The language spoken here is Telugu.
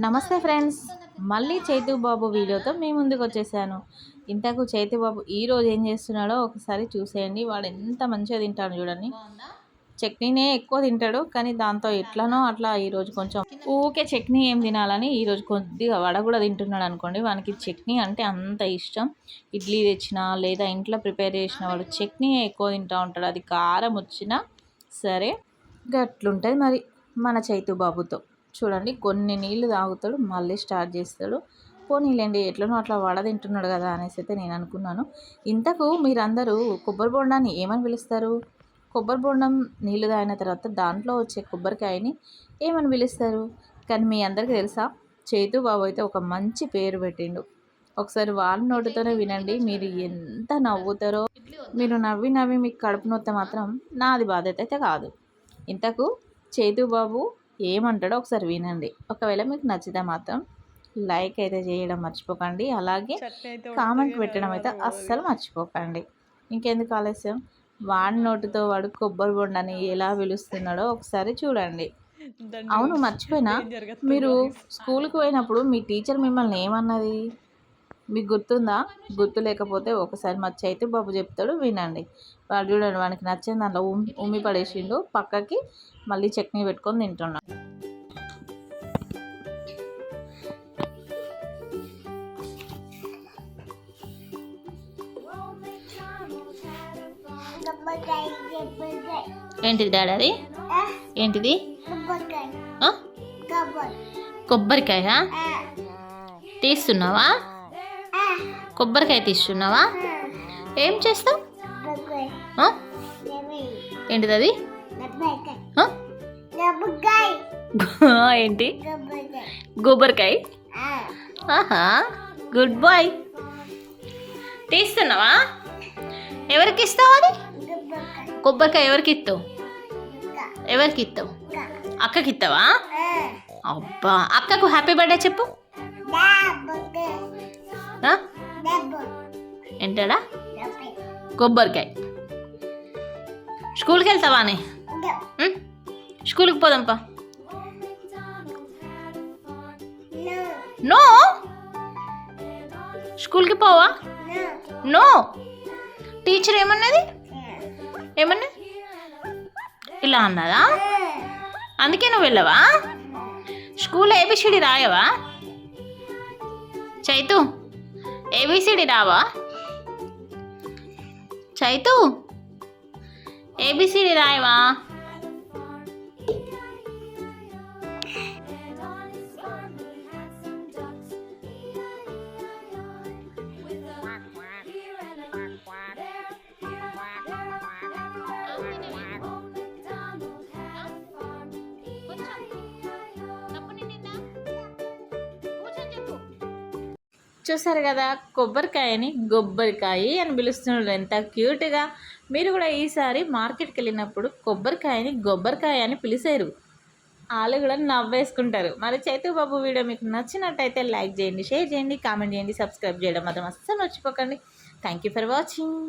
నమస్తే ఫ్రెండ్స్, మళ్ళీ చైతు బాబు వీడియోతో మీ ముందుకు వచ్చేసాను. ఇంతకు చైతు బాబు ఈరోజు ఏం చేస్తున్నాడో ఒకసారి చూసేయండి. వాడు ఎంత మంచిగా తింటాడు చూడండి. చట్నీనే ఎక్కువ తింటాడు, కానీ దాంతో ఎట్లనో అట్లా ఈరోజు కొంచెం ఊకే చట్నీ ఏం తినాలని ఈరోజు కొద్దిగా వడ కూడా తింటున్నాడు అనుకోండి. వానికి చట్నీ అంటే అంత ఇష్టం. ఇడ్లీ తెచ్చినా లేదా ఇంట్లో ప్రిపేర్ చేసిన వాడు చట్నీ ఎక్కువ తింటూ ఉంటాడు. అది కారం వచ్చినా సరే గట్లుంటుంది మరి మన చైతు బాబుతో. చూడండి, కొన్ని నీళ్ళు తాగుతాడు, మళ్ళీ స్టార్ట్ చేస్తాడు. పోనీలేండి, ఎట్లనో అట్లా వడ తింటున్నాడు కదా అనేసి అయితే నేను అనుకున్నాను. ఇంతకు మీరందరూ కొబ్బరి బొండాన్ని ఏమని పిలుస్తారు? కొబ్బరి బొండం నీళ్ళు తాగిన తర్వాత దాంట్లో వచ్చే కొబ్బరికాయని ఏమని పిలుస్తారు? కానీ మీ అందరికీ తెలుసా, చైతు బాబు అయితే ఒక మంచి పేరు పెట్టిండు. ఒకసారి వాళ్ళ నోటితోనే వినండి, మీరు ఎంత నవ్వుతారో. మీరు నవ్వి నవ్వి మీకు కడుపు నొత్తే మాత్రం నాది బాధ్యత అయితే కాదు. ఇంతకు చైతు బాబు ఏమంటాడో ఒకసారి వినండి. ఒకవేళ మీకు నచ్చితే మాత్రం లైక్ అయితే చేయడం మర్చిపోకండి, అలాగే కామెంట్ పెట్టడం అయితే అస్సలు మర్చిపోకండి. ఇంకెందుకు ఆలస్యం, వాడి నోటితో వాడు కొబ్బరి బొండని ఎలా పిలుస్తున్నాడో ఒకసారి చూడండి. అవును, మర్చిపోయినా, మీరు స్కూల్కి పోయినప్పుడు మీ టీచర్ మిమ్మల్ని ఏమన్నది మీకు గుర్తుందా? గుర్తు లేకపోతే ఒకసారి మా చైతు బాబు చెప్తాడు, వినండి. వాడు చూడండి, వానికి నచ్చిన దాంట్లో ఉమ్మి పడేసిండు, పక్కకి మళ్ళీ చట్నీ పెట్టుకొని తింటున్నాడు. ఏంటిది డాడీ? అది ఏంటిది? కొబ్బరికాయ తీస్తున్నావా? కొబ్బరికాయ తీస్తున్నావా? ఏం చేస్తావు? ఏంటిది అది? ఏంటి? కొబ్బరికాయ. ఆహా, గుడ్ బాయ్. తీస్తున్నావా? ఎవరికి ఇస్తావు అది? కొబ్బరికాయ ఎవరికి ఇస్తావు? ఎవరికి ఇస్తావు? అక్కకి ఇస్తావా? అబ్బా, అక్కకు హ్యాపీ బర్త్డే చెప్పు. ఏంటాడా? కొబ్బరికాయ. స్కూల్కి వెళ్తావా అని? స్కూల్కి పోదాంపా. నో, స్కూల్కి పోవా? నో. టీచర్ ఏమన్నది? ఏమన్నా ఇలా అన్నదా? అందుకే నువ్వు వెళ్ళవా? స్కూల్లో ఏబిసిడి రాయవా? చైతు, ఏబిసిడి రావా? చైతు, ఏబిసిడి రాయవా? చూసారు కదా, కొబ్బరికాయని గొబ్బరికాయ అని పిలుస్తున్నాడు, ఎంత క్యూట్గా. మీరు కూడా ఈసారి మార్కెట్కి వెళ్ళినప్పుడు కొబ్బరికాయని గొబ్బరికాయ అని పిలిచారు, వాళ్ళు కూడా నవ్వేసుకుంటారు. మరి చైతు బాబు వీడియో మీకు నచ్చినట్టయితే లైక్ చేయండి, షేర్ చేయండి, కామెంట్ చేయండి, సబ్స్క్రైబ్ చేయడం మాత్రం అస్సలు మర్చిపోకండి. Thank you for watching.